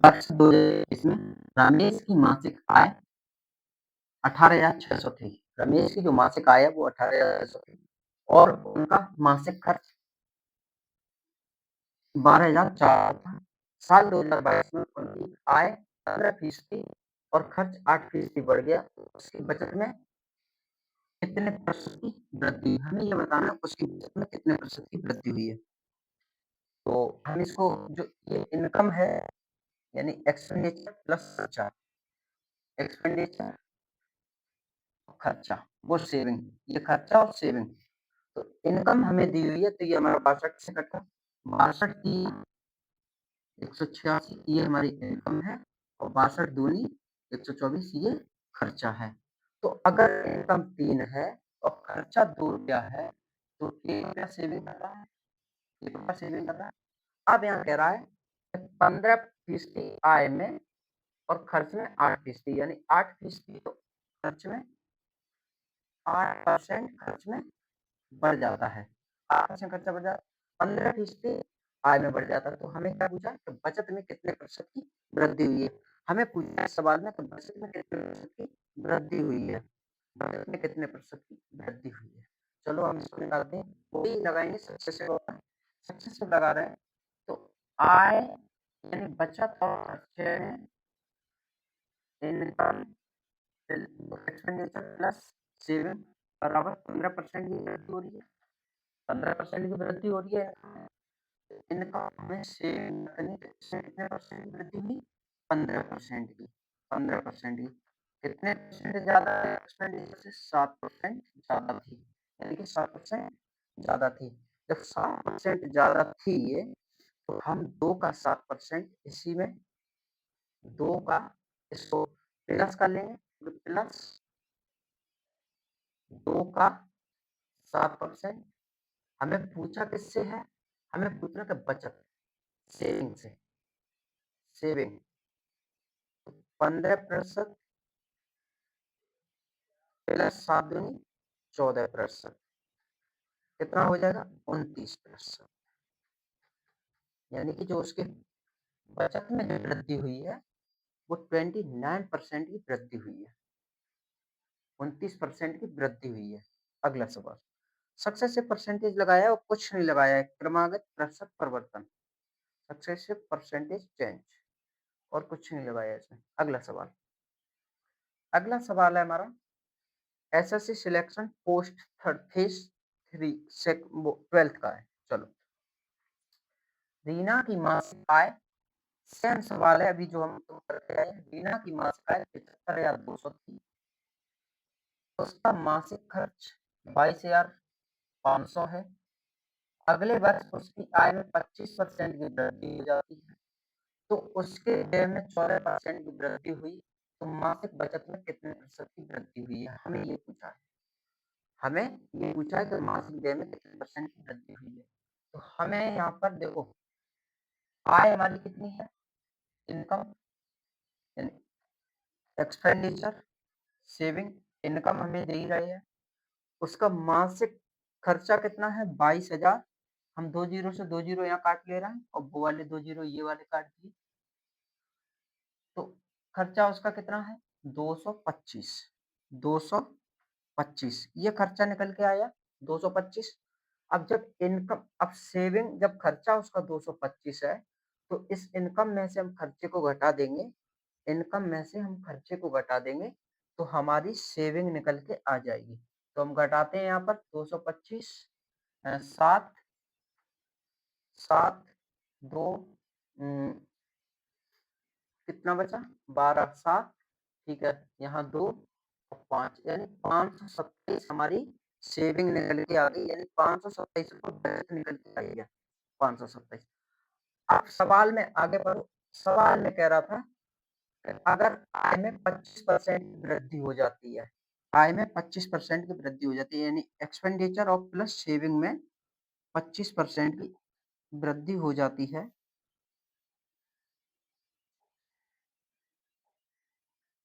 वर्ष 2020 में रमेश की मासिक आय 18,600 थी। रमेश की जो मासिक आय है वो 18,600 थी और उनका मासिक खर्च 12,400 था। साल 2022 में उनकी आय 15% और खर्च 8% बढ़ गया। उसकी बचत में कितने प्रतिशत की वृद्धि हुई? हमें ये बताना है उसकी बचत में कितने प्रतिशत की वृद्धि हुई है। तो हम इसको जो ये इनकम है यानी एक्सपेंडिचर प्लस खर्चा, एक्सपेंडिचर खर्चा वो सेविंग, ये खर्चा और सेविंग। तो इनकम हमें दी हुई है तो ये हमारा 62 से कटा 62 की 186 ये हमारी इनकम है और 62 दूनी 124 ये खर्चा है। तो अगर इनकम 3 है और खर्चा 2 रुपया है तो 1 रुपया सेविंग कर रहा है, 1 रुपया सेविंग कर रहा है। अब यहाँ कह रहा है कि 15% आय में और खर्च में 8% यानी 8% तो खर्च में 8% खर्च में बढ़ जाता है। 8% खर्चा बढ़ जाता है, 15% आय में बढ़ जाता है। तो हमें क्या पूछा है कि बचत में कितने प्रतिशत की वृद्धि हुई है? हमें पूछा है सवाल में कि बचत में कितने प्रतिशत की वृद्धि हुई है? बचत में कितने प्रतिशत की वृद्धि हुई है? चलो हम इसको निकालते हैं। वही लगाएँगे सक्सेसिव होगा, सक्सेसिव लगा रहे हैं। तो आय यानी बचत और खर्चे में इनकम एक्सपेंडिचर प्लस सेविंग बराबर 15% की वृद्धि हो रही है। 15% की वृद्धि हो रही है। इनकम हमें सेविंग करनी तो इसमें कितने परसेंट की वृद्धि हुई? 15% की। 15% की। कितने परसेंट ज़्यादा है एक्सपेंडिचर से? 7% ज़्यादा थी। यानी कि 7% ज़्यादा थी। जब 7% ज़्यादा थी ये तो हम 2 का 7% इसी में 2 का इसको प्लस कर लेंगे। तो प्लस 2 का 7% हमें पूछा किससे है? हमें पूछना था बचत, सेविंग से। सेविंग 15% प्लस 7 दूनी 14%। कितना हो जाएगा? 29%। यानी कि जो उसके बचत में जो वृद्धि हुई है वो 29% की वृद्धि हुई है। 29% की वृद्धि हुई है। अगला सवाल। सक्सेसिव परसेंटेज लगाया और कुछ नहीं लगाया है। क्रमागत प्रतिशत परिवर्तन। सक्सेसिव परसेंटेज चेंज और कुछ नहीं लगाया इसमें। अगला सवाल। अगला सवाल है हमारा SSC selection post third phase 3 12th का है। चलो रीना की मासिक आय सेम सवाल है अभी जो हम तो करके आए हैं। रीना की मासिक आय 75,200 थी। उसका मासिक खर्च 22,500 है। अगले वर्ष उसकी आय में 25% की वृद्धि हो जाती है तो उसके व्यय में 14% की वृद्धि हुई। तो मासिक बचत में कितने प्रतिशत की वृद्धि हुई है? हमें ये पूछा है। हमें ये पूछा है कि मासिक व्यय में कितने परसेंट की वृद्धि हुई है। तो हमें यहाँ पर देखो आय हमारी कितनी है? इनकम यानी एक्सपेंडिचर सेविंग इनकम हमें दे ही रहे हैं। उसका मासिक खर्चा कितना है? 22,000। हम 2 जीरो से 2 जीरो यहाँ काट ले रहे हैं और वो वाले 2 जीरो ये वाले काट दिए। तो खर्चा उसका कितना है? 225। 225 ये खर्चा निकल के आया 225। अब जब इनकम अब सेविंग जब खर्चा उसका 225 है तो इस इनकम में से हम खर्चे को घटा देंगे। इनकम में से हम खर्चे को घटा देंगे तो हमारी सेविंग निकल के आ जाएगी। तो हम घटाते हैं यहाँ पर 225 7 7 2 कितना बचा? 12 7 ठीक है। यहाँ 2 और 5 यानी 527 हमारी सेविंग निकल के आ गई। यानी 527 को बचत निकल के आई है। 527। अब सवाल में आगे बढ़ो। सवाल में कह रहा था अगर आय में 25% की वृद्धि हो जाती है। आय में 25% की वृद्धि हो जाती है यानी एक्सपेंडिचर और प्लस सेविंग में 25% की वृद्धि हो जाती है।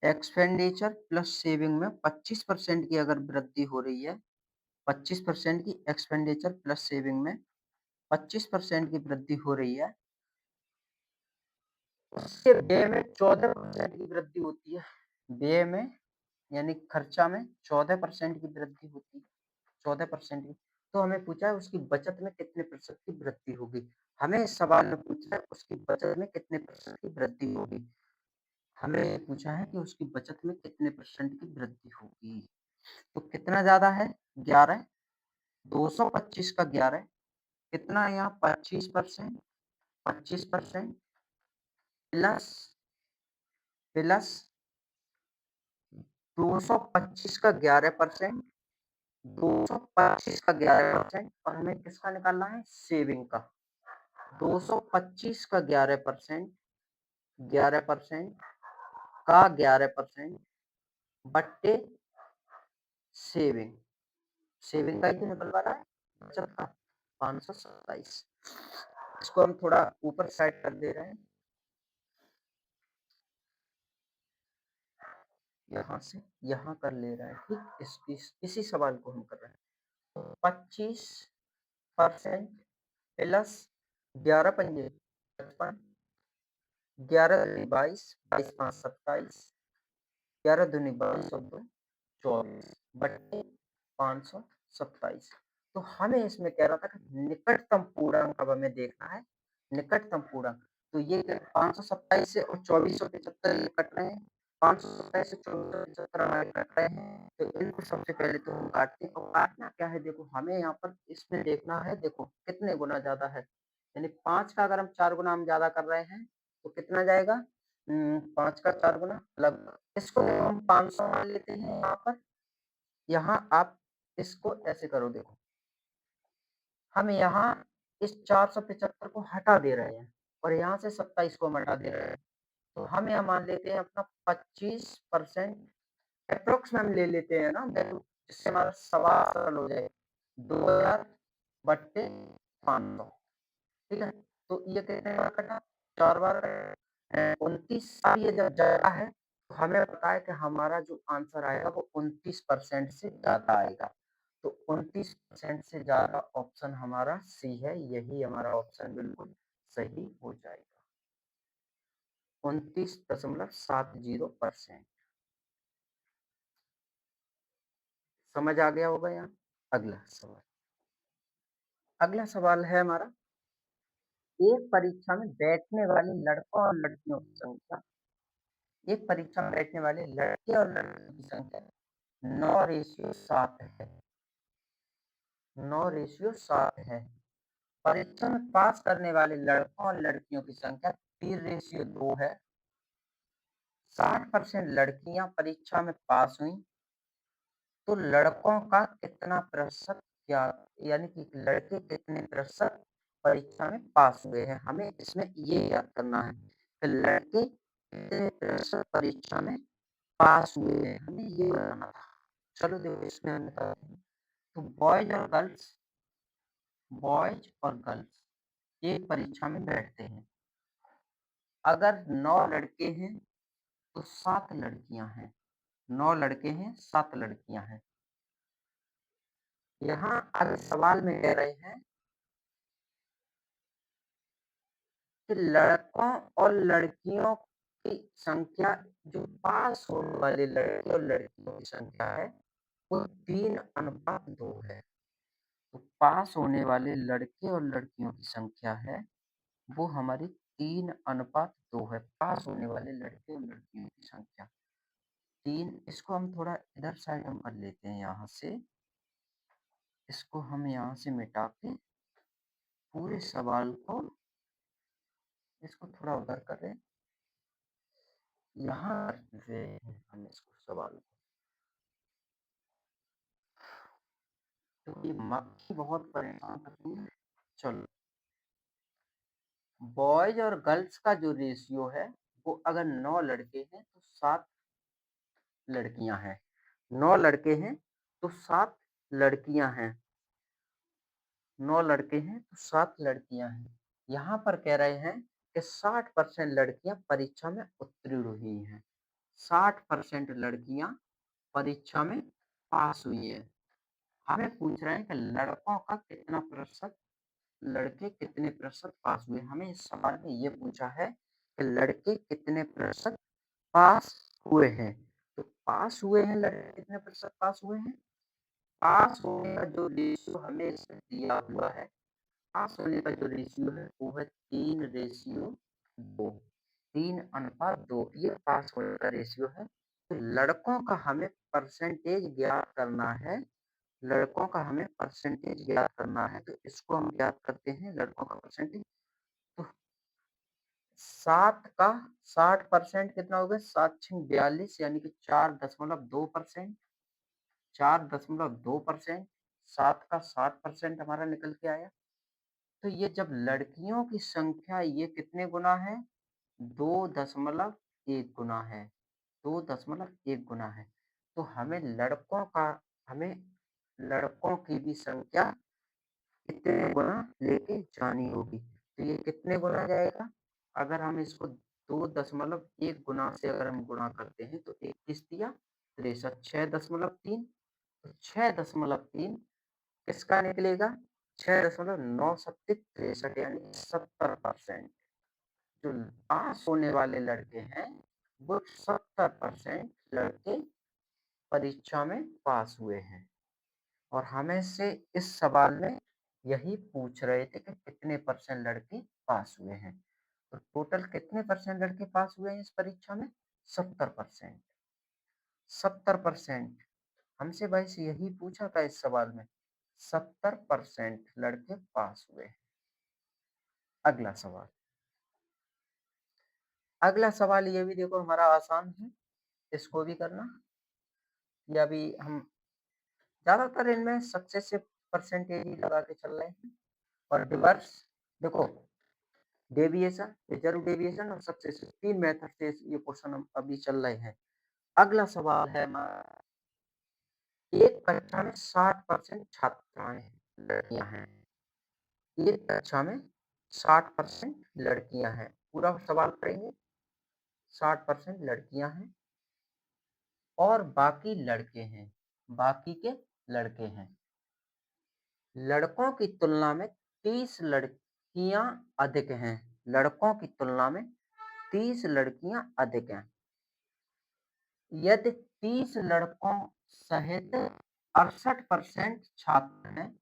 एक्सपेंडिचर प्लस सेविंग में 25% की अगर वृद्धि हो रही है, 25% की एक्सपेंडिचर प्लस सेविंग में 25% की वृद्धि हो रही है उसके व्यय में 14% की वृद्धि होती है। व्यय में यानी खर्चा में 14% की वृद्धि होती है, 14% की। तो हमें पूछा है उसकी बचत में कितने प्रतिशत की वृद्धि होगी? हमें इस सवाल में पूछा है उसकी बचत में कितने प्रतिशत की वृद्धि होगी? हमें पूछा है कि उसकी बचत में कितने परसेंट की वृद्धि होगी? तो कितना ज़्यादा है? 11, 225 का 11 कितना है यहाँ 25%, 25% प्लस प्लस 225 का 11%, 225 का 11% और हमें किसका निकालना है? सेविंग का। 225 का 11%, 11% का 11% बट्टे सेविंग। सेविंग का ही तो निकलवा रहा है बचत का 527। इसको हम थोड़ा ऊपर साइड कर दे रहे हैं, यहाँ से यहाँ कर ले रहे हैं, ठीक इसी सवाल को हम कर रहे हैं। 25% प्लस 11 पंजे 55, 11 दूनी 22, 22 5 27, 11 दूनी 22 और 2 24 बट्टे 527। तो हमें इसमें कह रहा था कि निकटतम पूर्णांक अब हमें देखना है, निकटतम पूर्णांक। तो ये 527 से और 2475 ये कट रहे हैं, 527 से 2475 हमारे कट रहे हैं, तो इनको सबसे पहले तो हम काटते हैं और काटना क्या है देखो हमें यहाँ पर इसमें देखना है देखो कितने गुना ज़्यादा है, यानी 5 का अगर हम 4 गुना हम ज़्यादा कर रहे हैं, तो कितना जाएगा 5 का 4 गुना लगभग इसको हम 500 मान लेते हैं यहाँ पर। यहाँ आप इसको ऐसे करो देखो, हम यहाँ इस 475 को हटा दे रहे हैं और यहाँ से 27 को हम हटा दे रहे हैं। तो हम यहाँ मान लेते हैं अपना 25% एप्रोक्स में हम ले लेते हैं ना देखो, जिससे हमारा सवाल सरल हो जाए। 2000 बट्टे 500 ठीक है। तो ये कितने बार कटा? 4 बार कटा। 29 बार ये जब जा है तो हमें पता है कि हमारा जो आंसर आएगा वो 29% से ज़्यादा आएगा। तो 29% से ज़्यादा ऑप्शन हमारा सी है, यही हमारा ऑप्शन बिल्कुल सही हो जाएगा। 29.70%। समझ आ गया होगा यहाँ? अगला सवाल। अगला सवाल है हमारा, एक परीक्षा में बैठने वाले लड़कों और लड़कियों की संख्या, एक परीक्षा में बैठने वाले लड़के और लड़कियों की संख्या 9:7 है, 9:7 है। परीक्षा में पास करने वाले लड़कों और लड़कियों की संख्या 3:2 है। 60% लड़कियां परीक्षा में पास हुई, तो लड़कों का कितना प्रतिशत क्या, यानी कि लड़के कितने प्रतिशत परीक्षा में पास हुए हैं? हमें इसमें ये याद करना है कि लड़के कितने प्रतिशत परीक्षा में पास हुए हैं, हमें ये बताना था। चलो देखो इसमें हम बताते हैं। तो बॉयज और गर्ल्स एक परीक्षा में बैठते हैं। अगर 9 लड़के हैं तो 7 लड़कियां हैं, 9 लड़के हैं 7 लड़कियां हैं। यहाँ अब सवाल में कह रहे हैं कि लड़कों और लड़कियों की संख्या, जो पास होने वाले लड़के और लड़कियों की संख्या है वो 3:2 है। तो पास होने वाले लड़के और लड़कियों की संख्या है वो हमारी 3:2 है। पास होने वाले लड़के और लड़कियों की संख्या 3। इसको हम थोड़ा इधर साइड हम कर लेते हैं, यहाँ से इसको हम यहाँ से मिटा के पूरे सवाल को इसको थोड़ा उधर करें, यहाँ से हम इसको सवाल को, तो ये मक्खी बहुत परेशान करती है। चलो, बॉयज और गर्ल्स का जो रेशियो है वो अगर 9 लड़के हैं तो 7 लड़कियां हैं, 9 लड़के हैं तो 7 लड़कियां हैं, 9 लड़के हैं तो 7 लड़कियां हैं। यहाँ पर कह रहे हैं कि 60% लड़कियां परीक्षा में उत्तीर्ण हुई हैं, 60% लड़कियां परीक्षा में पास हुई है। हमें पूछ रहे हैं कि लड़कों का कितना प्रतिशत, लड़के कितने प्रतिशत पास हुए। हमें इस सवाल में ये पूछा है कि लड़के कितने प्रतिशत पास हुए हैं। तो पास हुए हैं लड़के कितने प्रतिशत पास हुए हैं? पास होने का जो रेशियो हमें इसमें दिया हुआ है, पास होने का जो रेशियो है वो है 3:2, 3:2 ये पास होने का रेशियो है। तो लड़कों का हमें परसेंटेज ज्ञात करना है, लड़कों का हमें परसेंटेज ज्ञात करना है, तो इसको हम ज्ञात करते हैं लड़कों का परसेंटेज। तो 7 का 60% कितना हो गया? 7 छीं 42 यानी कि 4.2%, 4.2%, 7 का 60% हमारा निकल के आया। तो ये जब लड़कियों की संख्या ये कितने गुना है? 2.1 गुना है, 2.1 गुना है। तो हमें लड़कों की भी संख्या कितने गुना लेके जानी होगी। तो ये कितने गुना जाएगा? अगर हम इसको 2.1 गुना से अगर हम गुणा करते हैं तो 21 दिया, 63 6.3, तो 6.3 किसका निकलेगा? 6.963 यानी 70%। जो पास होने वाले लड़के हैं वो 70% लड़के परीक्षा में पास हुए हैं। और हमें से इस सवाल में यही पूछ रहे थे कि कितने परसेंट लड़के पास हुए हैं। तो टोटल कितने परसेंट लड़के पास हुए हैं इस परीक्षा में? 70%। 70% हमसे भाई से यही पूछा था इस सवाल में। 70% लड़के पास हुए हैं। अगला सवाल, अगला सवाल ये भी देखो हमारा आसान है, इसको भी करना। या भी हम ज्यादातर इनमें सक्सेस परसेंटेज ही लगा के चल रहे हैं। और रिवर्स देखो, डेविएशन, रिजर्व डेविएशन और सक्सेस, 3 मेथड से ये क्वेश्चन हम अभी चल रहे हैं। अगला सवाल है हमारा, एक कक्षा में 60% छात्राएं लड़कियां हैं, एक कक्षा में 60% लड़कियां हैं। पूरा सवाल पढ़ेंगे। 60% लड़कियां हैं और बाकी लड़के हैं, बाकी के लड़के हैं। लड़कों की तुलना में 30 लड़कियां अधिक हैं, लड़कों की तुलना में 30 लड़कियां अधिक हैं। यदि 30 लड़कों सहित 68% छात्र हैं,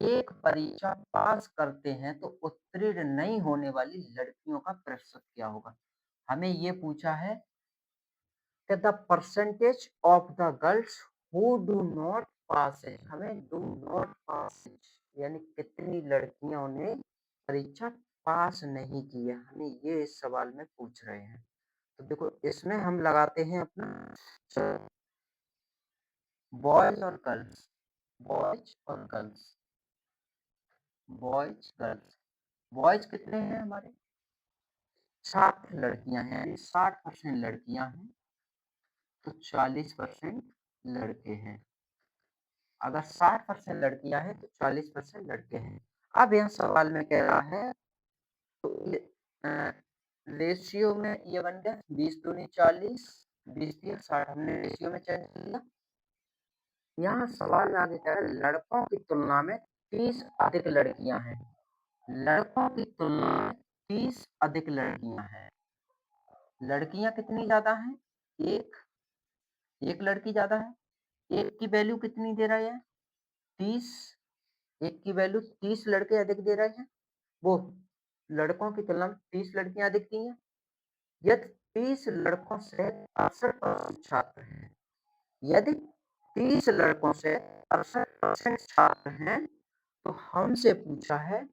एक परीक्षा पास करते हैं तो उत्तीर्ण नहीं होने वाली लड़कियों का प्रतिशत क्या होगा? हमें ये पूछा है कि the percentage of the girls who do not pass it, हमें डू नॉट पास इट यानी कितनी लड़कियों ने परीक्षा पास नहीं की है, हमें ये इस सवाल में पूछ रहे हैं। तो देखो इसमें हम लगाते हैं अपना बॉयज और गर्ल्स, बॉयज और गर्ल्स, बॉयज गर्ल्स। बॉयज कितने हैं हमारे? 60 लड़कियां हैं, यानी 60% लड़कियां हैं तो 40% लड़के हैं। अगर 60% लड़कियां हैं तो 40% लड़के हैं। अब यह सवाल में कह रहा है तो ये रेशियो में ये बन गया 20 दूनी 40, 20 दिया 60, हमने रेशियो में चेंज कर लिया। यहाँ सवाल में आगे कह रहा है लड़कों की तुलना में 30 अधिक लड़कियां हैं, लड़कों की तुलना में 30 अधिक लड़कियां हैं। लड़कियां कितनी ज्यादा हैं? एक, एक लड़की ज्यादा है। एक की वैल्यू कितनी दे रहा है? 30, एक की वैल्यू 30 लड़के अधिक दे रहे हैं। वो लड़कों की तुलना में 30 लड़कियां अधिक दी हैं। यदि 30 लड़कों से 68% छात्र हैं, यदि 30 लड़कों से 68% छात्र हैं तो हमसे पूछा है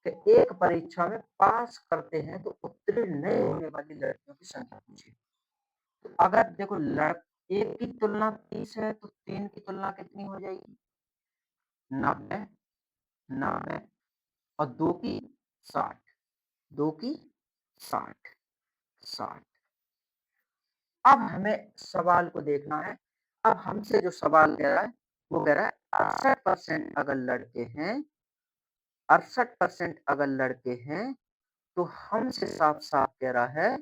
कि एक परीक्षा में पास करते हैं तो उत्तीर्ण नहीं होने वाली लड़कियों की संख्या पूछिए। तो अगर देखो एक की तुलना 30 है तो 3 की तुलना कितनी हो जाएगी? 90, 90 और 2 की 60, 2 की 60, 60। अब हमें सवाल को देखना है। अब हमसे जो सवाल कह रहा है वो कह रहा है 68% अगर लड़के हैं, 68% अगर लड़के हैं तो हमसे साफ साफ कह रहा है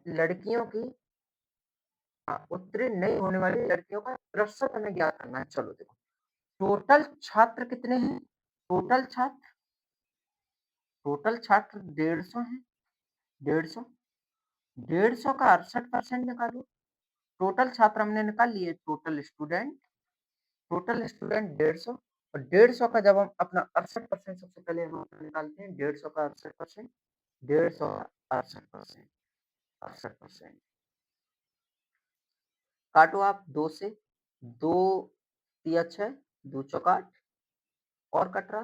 लड़कियों की उत्तीर्ण नहीं होने वाली लड़कियों का प्रतिशत हमें ज्ञात करना है। चलो देखो टोटल छात्र कितने हैं? टोटल छात्र 150 हैं, 150, 150 का 68% निकालो। टोटल छात्र हमने निकाल लिए, टोटल स्टूडेंट 150 और 150 का जब हम अपना 68% सबसे पहले हम अपना निकालते हैं, 150 का 68%, 150 का 68%, 68%। काटो आप 2 से, 2 तिया 6, 2 चौका 8 और कट रहा,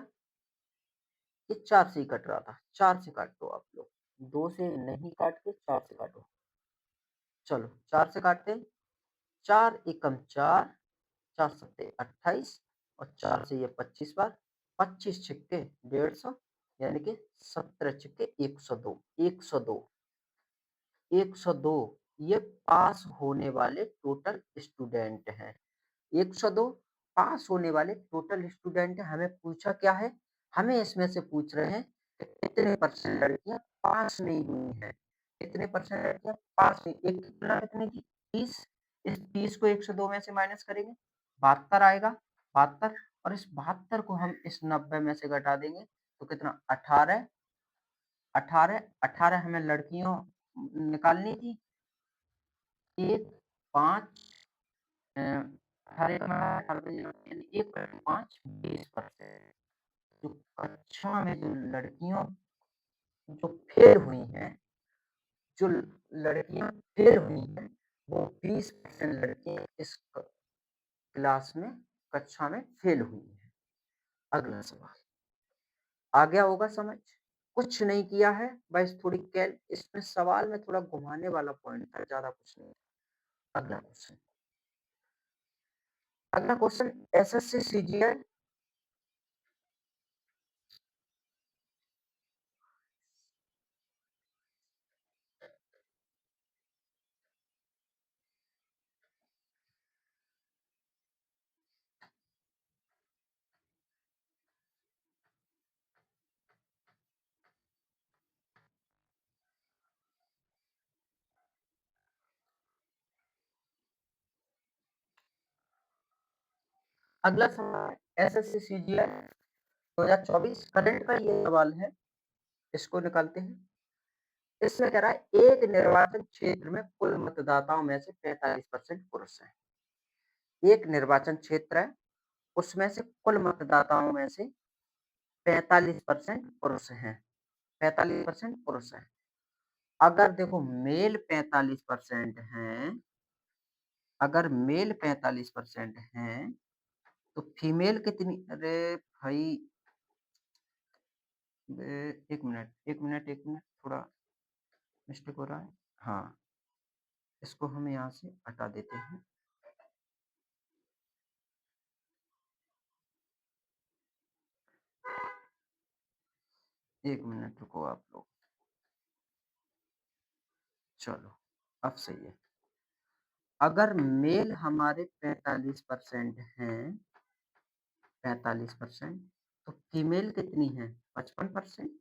ये 4 से ही कट रहा था, 4 से काट दो आप लोग, 2 से नहीं काट के 4 से काटो। चलो 4 से काटते हैं, 4 एकम 4, 4 सत्ते 28 और 4 से ये 25 बार, 25 छिक्के 150 यानी कि 17 छिक्के 102, 102, 102 ये पास होने वाले टोटल स्टूडेंट हैं। 102 पास होने वाले टोटल स्टूडेंट हैं। हमें पूछा क्या है? हमें इसमें से पूछ रहे हैं कि कितने परसेंट लड़कियां पास नहीं हुई हैं। कितने परसेंट लड़कियां पास नहीं, एक की तुलना कितने की? 30। इस 30 को 102 में से माइनस करेंगे, 72 आएगा, 72 और इस 72 को हम इस 90 में से घटा देंगे तो कितना? 18, 18, 18 हमें लड़कियों निकालनी थी। 1, 5 हर एक में 1.5 20%। जो कक्षा में जो लड़कियों जो फेल हुई हैं, जो लड़कियां फेल हुई हैं, वो 20% लड़कियां इस क्लास में कक्षा में फेल हुई हैं। अगला सवाल आ गया होगा समझ? कुछ नहीं किया है, बस थोड़ी कैल इसमें सवाल में थोड़ा घुमाने वाला पॉइंट था, ज्यादा कुछ नहीं। अगला क्वेश्चन, अगला क्वेश्चन एसएससी सीजीएल। अगला सवाल एसएससी सीजीएल 2024 करंट का ये सवाल है, इसको निकालते हैं। इसमें कह रहा है एक निर्वाचन क्षेत्र में कुल मतदाताओं में से 45% पुरुष हैं। एक निर्वाचन क्षेत्र है, उसमें से कुल मतदाताओं में से 45% पुरुष हैं, 45% पुरुष हैं। अगर देखो मेल 45% हैं, अगर मेल 45% हैं तो फीमेल कितनी? अरे भाई, एक मिनट थोड़ा मिस्टेक हो रहा है। हाँ, इसको हम यहाँ से हटा देते हैं। एक मिनट रुको आप लोग। चलो अब सही है। अगर मेल हमारे 45% हैं, 45%, तो फीमेल कितनी है? 55%,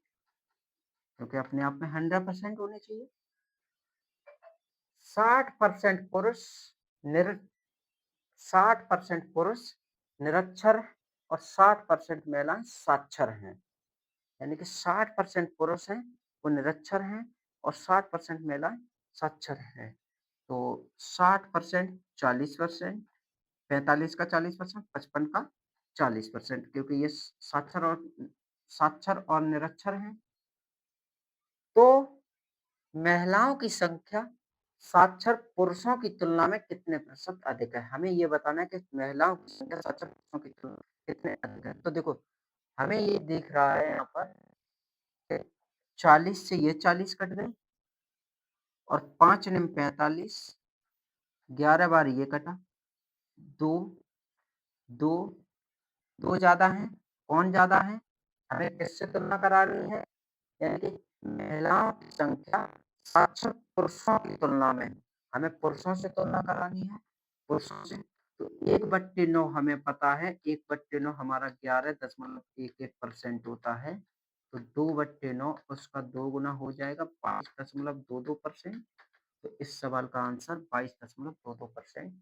क्योंकि अपने आप में 100% होने चाहिए। 60% पुरुष निर 60% पुरुष निरक्षर और 60% महिलाएं साक्षर हैं। यानी कि 60% पुरुष हैं वो निरक्षर हैं और 60% महिलाएं साक्षर हैं। तो 60% 40%, 45 का 40%, 55 का 40%, क्योंकि ये साक्षर और निरक्षर हैं। तो महिलाओं की संख्या साक्षर पुरुषों की तुलना में कितने प्रतिशत अधिक है? हमें ये बताना है कि महिलाओं की संख्या साक्षर पुरुषों की तुलना में कितने अधिक है। तो देखो हमें ये दिख रहा है यहाँ पर कि 40 से ये 40 कट गए और 5 निम 45, 11 बार ये कटा, 2, 2, 2 ज्यादा है। कौन ज्यादा है? हमें किससे तुलना करानी है? यानी कि महिलाओं की संख्या साक्षर पुरुषों की तुलना में, हमें पुरुषों से तुलना करानी है, पुरुषों से। तो 1/9 हमें पता है, 1/9 हमारा 11.11% होता है। तो 2/9 उसका 2 गुना हो जाएगा 5.22%। तो इस सवाल का आंसर 22.22%